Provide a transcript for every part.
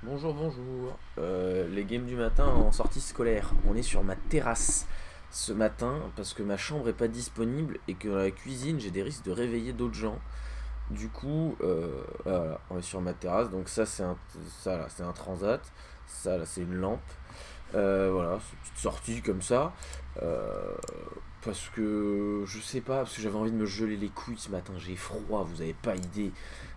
Bonjour, bonjour. Les games du matin en sortie scolaire. On est sur ma terrasse ce matin parce que ma chambre est pas disponible et que dans la cuisine j'ai des risques de réveiller d'autres gens. Du coup, voilà, on est sur ma terrasse. Donc ça là, c'est un transat. Ça là, c'est une lampe. Voilà, c'est une petite sortie comme ça. Euh, Parce que je sais pas, parce que j'avais envie de me geler les couilles ce matin. J'ai froid, vous avez pas idée.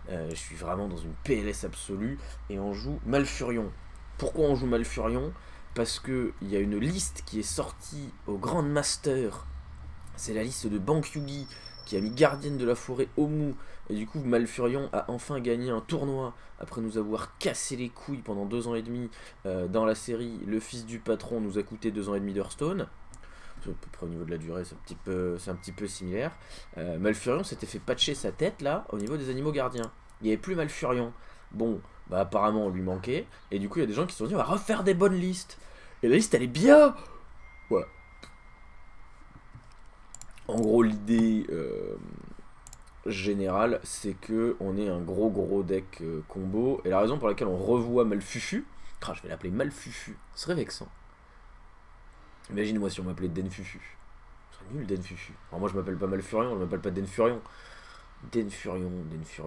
Je suis vraiment dans une PLS absolue et on joue Malfurion. Pourquoi on joue Malfurion? Parce que il y a une liste qui est sortie au Grand Master. C'est la liste de Bank Yugi qui a mis Gardienne de la Forêt Omu. Et du coup, Malfurion a enfin gagné un tournoi après nous avoir cassé les couilles pendant 2 ans et demi dans la série. Le fils du patron nous a coûté 2 ans et demi d'Hearthstone. À peu près au niveau de la durée, c'est un petit peu similaire. Malfurion s'était fait patcher sa tête là au niveau des animaux gardiens. Il n'y avait plus Malfurion. Bon, bah apparemment on lui manquait. Et du coup, il y a des gens qui se sont dit on va refaire des bonnes listes. Et la liste elle est bien. Voilà. En gros, l'idée générale, c'est que on est un gros deck combo. Et la raison pour laquelle on revoit Malfufu, je vais l'appeler Malfufu, ce serait vexant. Imagine-moi si on m'appelait Denfufu. Ce serait nul Denfufu. Alors moi je m'appelle pas Malfurion, je m'appelle pas Denfurion. Denfurion. Ça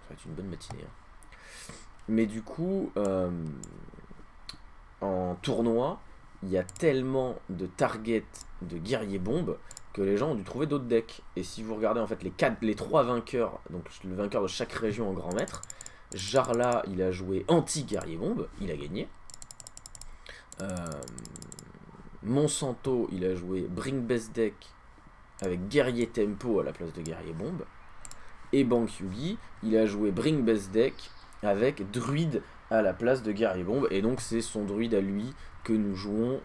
va être une bonne matinée, hein. Mais du coup, en tournoi, il y a tellement de targets de guerriers bombes que les gens ont dû trouver d'autres decks. Et si vous regardez en fait les trois vainqueurs, donc le vainqueur de chaque région en grand maître, Jarla il a joué anti-guerrier bombe, il a gagné. Euh, Monsanto il a joué Bring Best Deck avec guerrier tempo à la place de guerrier bombe. Et Bank Yugi il a joué Bring Best Deck avec druide à la place de guerrier bombe. Et donc c'est son druide à lui que nous jouons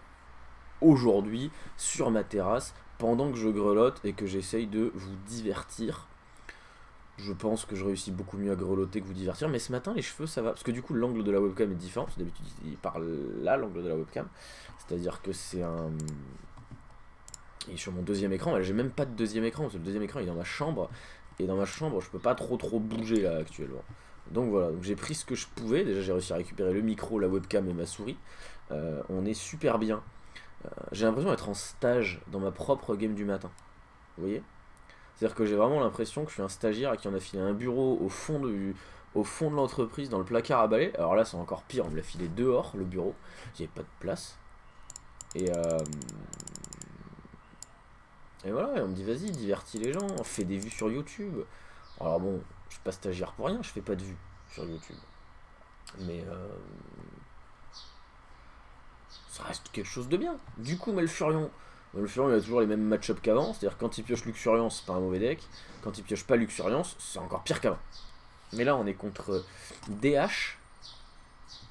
aujourd'hui sur ma terrasse pendant que je grelotte et que j'essaye de vous divertir. Je pense que je réussis beaucoup mieux à grelotter que vous divertir, mais ce matin les cheveux ça va, parce que du coup l'angle de la webcam est différent, parce que d'habitude il parle là l'angle de la webcam, c'est-à-dire que c'est un... Il est sur mon deuxième écran, là j'ai même pas de deuxième écran, parce que le deuxième écran il est dans ma chambre, et dans ma chambre je peux pas trop bouger là actuellement. Donc voilà, donc j'ai pris ce que je pouvais, déjà j'ai réussi à récupérer le micro, la webcam et ma souris. On est super bien. J'ai l'impression d'être en stage dans ma propre game du matin. Vous voyez? C'est-à-dire que j'ai vraiment l'impression que je suis un stagiaire à qui on a filé un bureau au fond de l'entreprise, dans le placard à balai. Alors là, c'est encore pire, on me l'a filé dehors, le bureau. Il n'y avait pas de place. Et, euh, et voilà, et on me dit vas-y, divertis les gens, fais des vues sur YouTube. Alors bon, je suis pas stagiaire pour rien, je fais pas de vues sur YouTube. Mais ça reste quelque chose de bien. Du coup, Malfurion il a toujours les mêmes match-up qu'avant, c'est-à-dire quand il pioche Luxuriance, c'est pas un mauvais deck. Quand il pioche pas Luxuriance, c'est encore pire qu'avant. Mais là, on est contre DH,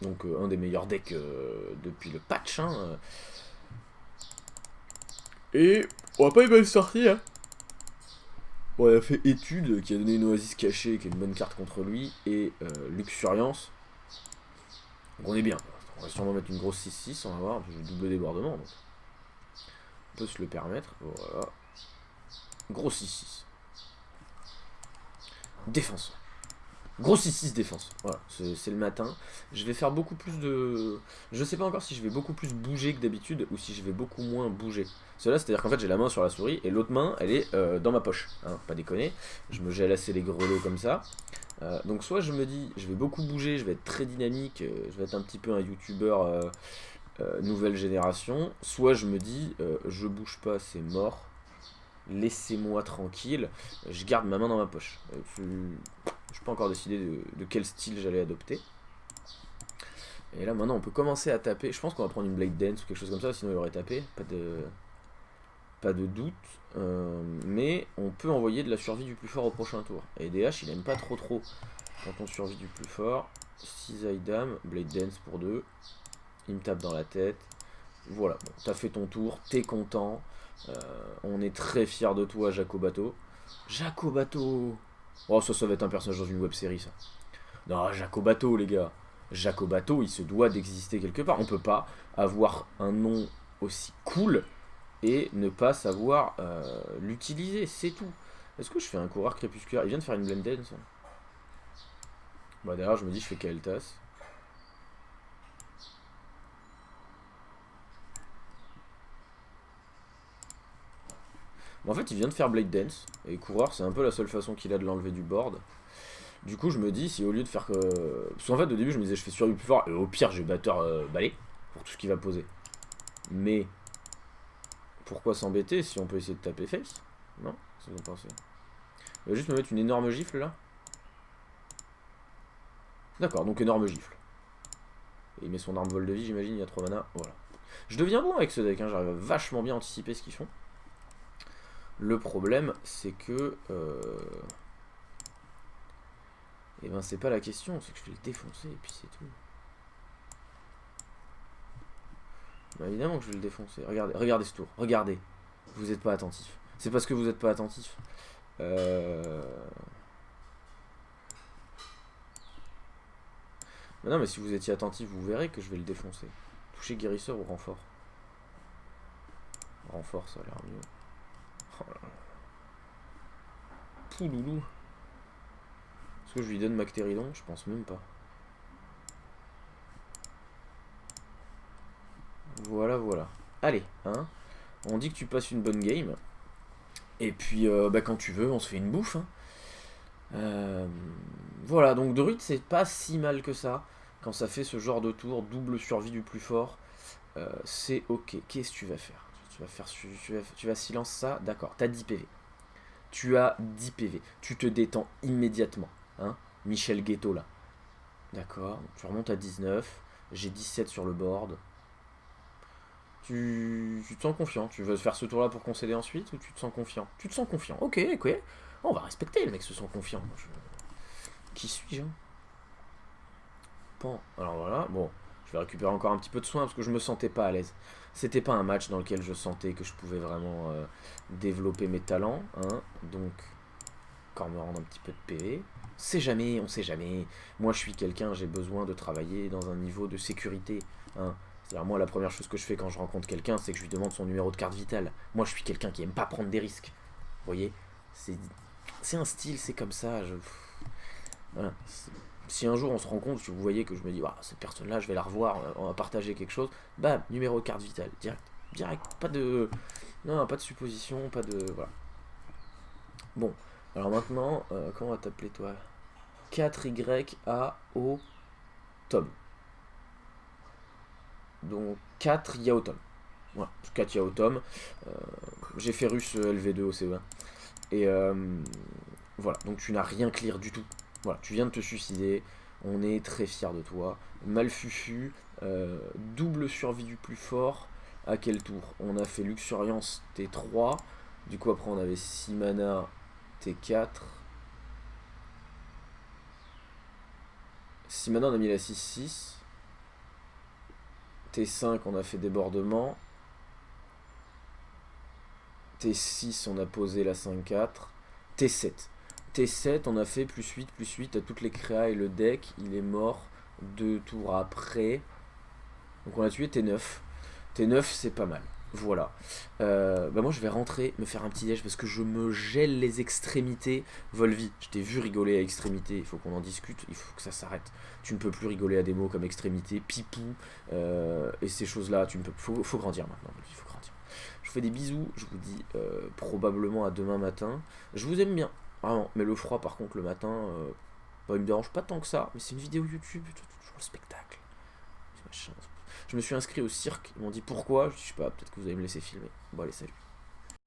donc un des meilleurs decks depuis le patch, hein. Et on va pas une bonne sortie, hein. On a fait étude qui a donné une oasis cachée, qui est une bonne carte contre lui, et Luxuriance. Donc on est bien. On va sûrement mettre une grosse 6-6, on va voir, parce que j'ai double débordement, donc on peut se le permettre. Voilà. Gros 6-6. Défense. Gros 6-6 défense. Voilà, c'est le matin. Je vais faire beaucoup plus de. Je sais pas encore si je vais beaucoup plus bouger que d'habitude ou si je vais beaucoup moins bouger. Cela, c'est-à-dire qu'en fait, j'ai la main sur la souris et l'autre main, elle est dans ma poche. Hein, pas déconner. Je me gèle assez les grelots comme ça. Donc, soit je me dis, je vais beaucoup bouger, je vais être très dynamique, je vais être un petit peu un youtubeur nouvelle génération. Soit je me dis, je bouge pas, c'est mort. Laissez-moi tranquille. Je garde ma main dans ma poche. Je n'ai pas encore décidé de quel style j'allais adopter. Et là maintenant on peut commencer à taper. Je pense qu'on va prendre une Blade Dance ou quelque chose comme ça, sinon il aurait tapé. Pas de doute. Mais on peut envoyer de la survie du plus fort au prochain tour. Et DH il aime pas trop quand on survit du plus fort. 6 Dame, Blade Dance pour 2. Il me tape dans la tête. Voilà, bon, t'as fait ton tour, t'es content. On est très fiers de toi, Jacobato. Jacobato. Oh, ça va être un personnage dans une web série, ça. Non, Jacobato, les gars. Jacobato, il se doit d'exister quelque part. On peut pas avoir un nom aussi cool et ne pas savoir l'utiliser, c'est tout. Est-ce que je fais un coureur crépusculaire? Il vient de faire une blended, ça. Bah derrière je me dis je fais Kael'thas. Bon, en fait il vient de faire Blade Dance. Et coureur c'est un peu la seule façon qu'il a de l'enlever du board. Du coup je me dis si au lieu de faire que... Parce qu'en fait au début je me disais je fais survie plus fort et au pire je vais batteur balai. Pour tout ce qu'il va poser. Mais... Pourquoi s'embêter si on peut essayer de taper face? Non? C'est ce que vous pensez? Il va juste me mettre une énorme gifle là. D'accord, donc énorme gifle. Et il met son arme vol de vie, j'imagine, il y a 3 mana. Voilà. Je deviens bon avec ce deck, hein, j'arrive à vachement bien anticiper ce qu'ils font. Le problème, c'est que... Eh ben, c'est pas la question, c'est que je vais le défoncer et puis c'est tout. Bah, évidemment que je vais le défoncer. Regardez, regardez ce tour, regardez. Vous êtes pas attentif. C'est parce que vous êtes pas attentif. Mais non, mais si vous étiez attentif, vous verrez que je vais le défoncer. Toucher guérisseur ou renfort? Renfort, ça a l'air mieux. Oh là là. Pouloulou. Est-ce que je lui donne Mactéridon? Je pense même pas. Voilà, voilà. Allez, hein. On dit que tu passes une bonne game. Et puis, bah, quand tu veux, on se fait une bouffe. Hein. Voilà, donc druide, c'est pas si mal que ça. Quand ça fait ce genre de tour, double survie du plus fort, c'est ok. Qu'est-ce que tu vas faire? Tu vas silence ça, d'accord. T'as 10 PV. Tu as 10 PV. Tu te détends immédiatement. Hein, Michel Ghetto là. D'accord. Tu remontes à 19. J'ai 17 sur le board. Tu te sens confiant? Tu veux faire ce tour là pour concéder ensuite ou tu te sens confiant? Tu te sens confiant. Ok, ok. On va respecter, le mec se sent confiant. Qui suis-je, hein? Pan. Alors voilà, bon. Je vais récupérer encore un petit peu de soin parce que je me sentais pas à l'aise. C'était pas un match dans lequel je sentais que je pouvais vraiment développer mes talents. Hein. Donc, encore me rendre un petit peu de PV. On sait jamais. Moi, je suis quelqu'un, j'ai besoin de travailler dans un niveau de sécurité. Hein. C'est-à-dire, moi, la première chose que je fais quand je rencontre quelqu'un, c'est que je lui demande son numéro de carte vitale. Moi, je suis quelqu'un qui aime pas prendre des risques. Vous voyez? C'est un style, c'est comme ça. Voilà. Si un jour on se rend compte, si vous voyez que je me dis, ah, cette personne-là, je vais la revoir, on va partager quelque chose, bam, numéro de carte vitale, direct, pas de, non, pas de supposition, pas de, voilà. Bon, alors maintenant, comment on va t'appeler toi? 4YAO Tom. Donc 4 Yao Tom. Voilà, 4 Yao Tom. J'ai fait russe LV2 au CE1. Et voilà, donc tu n'as rien clear du tout. Voilà, tu viens de te suicider, on est très fiers de toi. Malfufu, double survie du plus fort. À quel tour? On a fait Luxuriance T3. Du coup, après, on avait 6 mana T4. 6 mana, on a mis la 6-6. T5, on a fait débordement. T6, on a posé la 5-4. T7. T7, on a fait +8 à toutes les créas et le deck, il est mort 2 tours après. Donc on a tué T9. T9, c'est pas mal. Voilà. Bah moi je vais rentrer, me faire un petit déj parce que je me gèle les extrémités. Volvi, je t'ai vu rigoler à extrémité, il faut qu'on en discute, il faut que ça s'arrête. Tu ne peux plus rigoler à des mots comme extrémité, pipou, et ces choses-là, faut grandir maintenant, il faut grandir. Je vous fais des bisous, je vous dis probablement à demain matin. Je vous aime bien, vraiment, mais le froid par contre le matin, bah, il me dérange pas tant que ça, mais c'est une vidéo YouTube, toujours le spectacle. Je me suis inscrit au cirque, ils m'ont dit pourquoi, je sais pas, peut-être que vous allez me laisser filmer. Bon allez, salut.